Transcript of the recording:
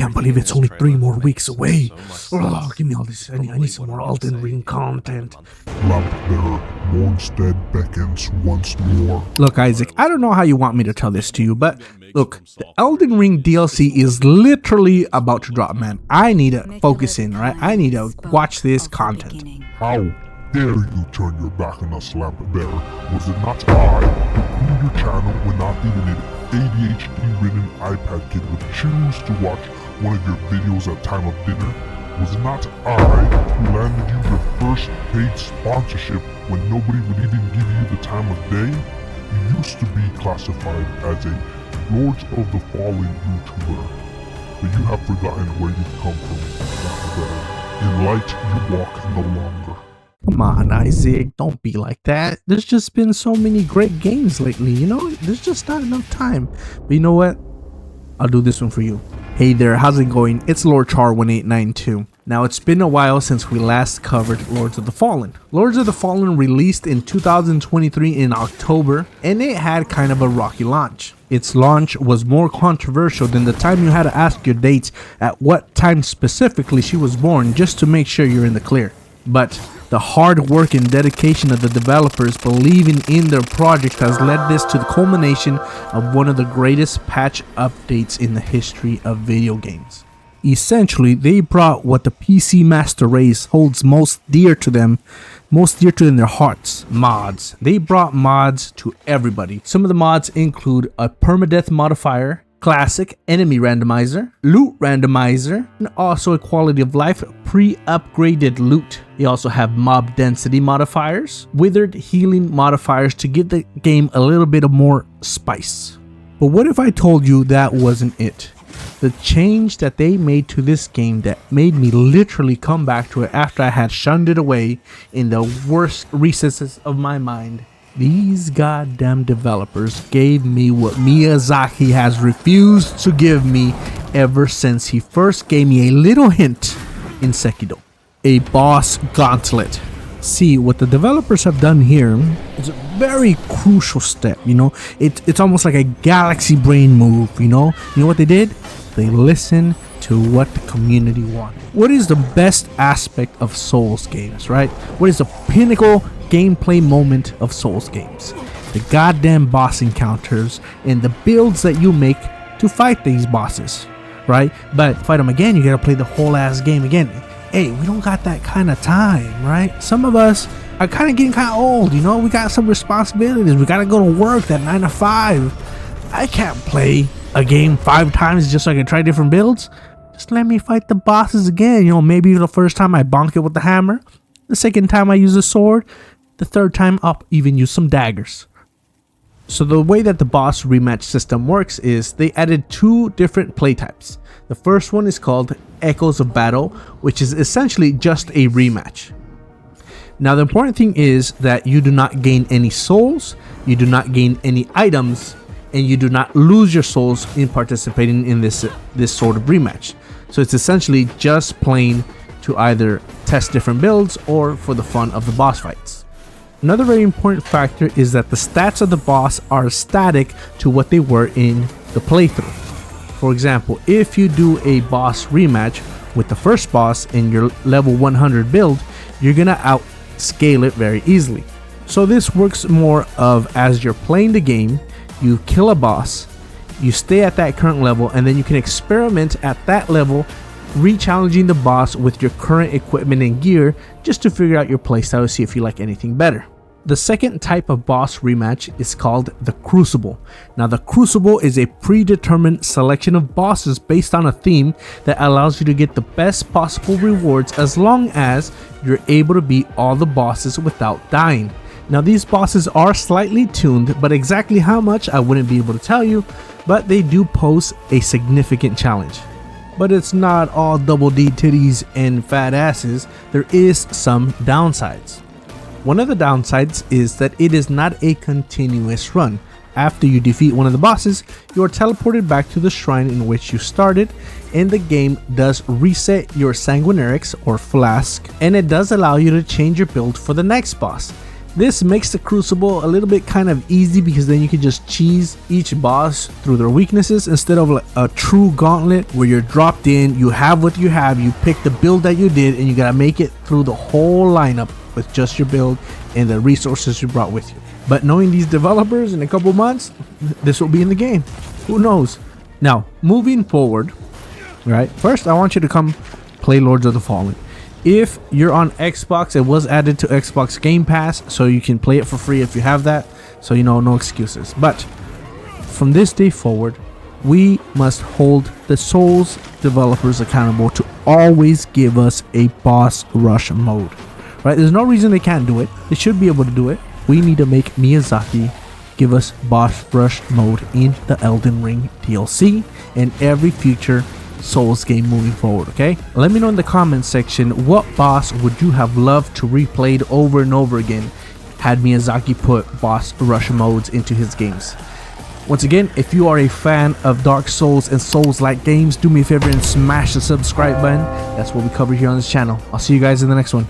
can't believe it's only 3 more weeks away. Oh, give me all this. I need some more Elden Ring content. Lampbearer, Mornstead beckons once more. Look, Isaac, I don't know how you want me to tell this to you, but look, the Elden Ring DLC is literally about to drop, man. I need to focus in, right? I need to watch this content. How dare you turn your back on us, Lampbearer? Was it not I who grew your channel when not even an ADHD-ridden iPad kid would choose to watch one of your videos at time of dinner? Was it not I who landed you your first paid sponsorship when nobody would even give you the time of day? You used to be classified as a Lords of the Fallen YouTuber, but you have forgotten where you've come from. In light you walk no longer. Come on, Isaac, don't be like that. There's just been so many great games lately, you know? There's just not enough time. But you know what? I'll do this one for you. Hey there, how's it going? It's Lord Char1892. Now, it's been a while since we last covered Lords of the Fallen. Lords of the Fallen released in 2023 in October, and it had kind of a rocky launch. Its launch was more controversial than the time you had to ask your dates at what time specifically she was born just to make sure you're in the clear. But the hard work and dedication of the developers believing in their project has led this to the culmination of one of the greatest patch updates in the history of video games. Essentially, they brought what the PC master race holds most dear to them in their hearts: mods. They brought mods to everybody. Some of the mods include a permadeath modifier, classic enemy randomizer, loot randomizer, and also a quality of life pre-upgraded loot. They also have mob density modifiers, withered healing modifiers to give the game a little bit of more spice. But what if I told you that wasn't it? The change that they made to this game that made me literally come back to it after I had shunned it away in the worst recesses of my mind. These goddamn developers gave me what Miyazaki has refused to give me ever since he first gave me a little hint in Sekiro: a boss gauntlet. See, what the developers have done here is a very crucial step, you know? It's almost like a galaxy brain move, you know? You know what they did? They listened to what the community wanted. What is the best aspect of Souls games, right? What is the pinnacle gameplay moment of Souls games? The goddamn boss encounters and the builds that you make to fight these bosses, right? But to fight them again, you gotta play the whole ass game again. Hey, we don't got that kind of time, right? Some of us are kind of getting kind of old, you know? We got some responsibilities. We gotta go to work that 9 to 5. I can't play a game 5 times just so I can try different builds. Just let me fight the bosses again. You know, maybe the first time I bonk it with the hammer, the second time I use a sword, the third time I'll even use some daggers. So the way that the boss rematch system works is they added 2 different play types. The first one is called Echoes of Battle, which is essentially just a rematch. Now the important thing is that you do not gain any souls, you do not gain any items, and you do not lose your souls in participating in this sort of rematch. So it's essentially just playing to either test different builds or for the fun of the boss fights. Another very important factor is that the stats of the boss are static to what they were in the playthrough. For example, if you do a boss rematch with the first boss in your level 100 build, you're gonna outscale it very easily. So this works more of as you're playing the game, you kill a boss, you stay at that current level, and then you can experiment at that level, re-challenging the boss with your current equipment and gear just to figure out your playstyle to see if you like anything better. The second type of boss rematch is called the Crucible. Now the Crucible is a predetermined selection of bosses based on a theme that allows you to get the best possible rewards as long as you're able to beat all the bosses without dying. Now these bosses are slightly tuned, but exactly how much I wouldn't be able to tell you, but they do pose a significant challenge. But it's not all double D titties and fat asses. There is some downsides. One of the downsides is that it is not a continuous run. After you defeat one of the bosses, you are teleported back to the shrine in which you started, and the game does reset your sanguinarics or flask, and it does allow you to change your build for the next boss. This makes the Crucible a little bit kind of easy because then you can just cheese each boss through their weaknesses instead of like a true gauntlet where you're dropped in, you have what you have, you pick the build that you did, and you gotta make it through the whole lineup with just your build and the resources you brought with you. But knowing these developers, in a couple months, this will be in the game. Who knows? Now, moving forward, right? First, I want you to come play Lords of the Fallen. If you're on Xbox, it was added to Xbox Game Pass, so you can play it for free if you have that. So, you know, no excuses. But from this day forward, we must hold the Souls developers accountable to always give us a boss rush mode. Right? There's no reason they can't do it. They should be able to do it. We need to make Miyazaki give us boss rush mode in the Elden Ring DLC and every future Souls game moving forward. Okay, let me know in the comments section, what boss would you have loved to replayed over and over again had Miyazaki put boss rush modes into his games. Once again, if you are a fan of Dark Souls and Souls-like games, do me a favor and smash the subscribe button. That's what we cover here on this channel. I'll see you guys in the next one.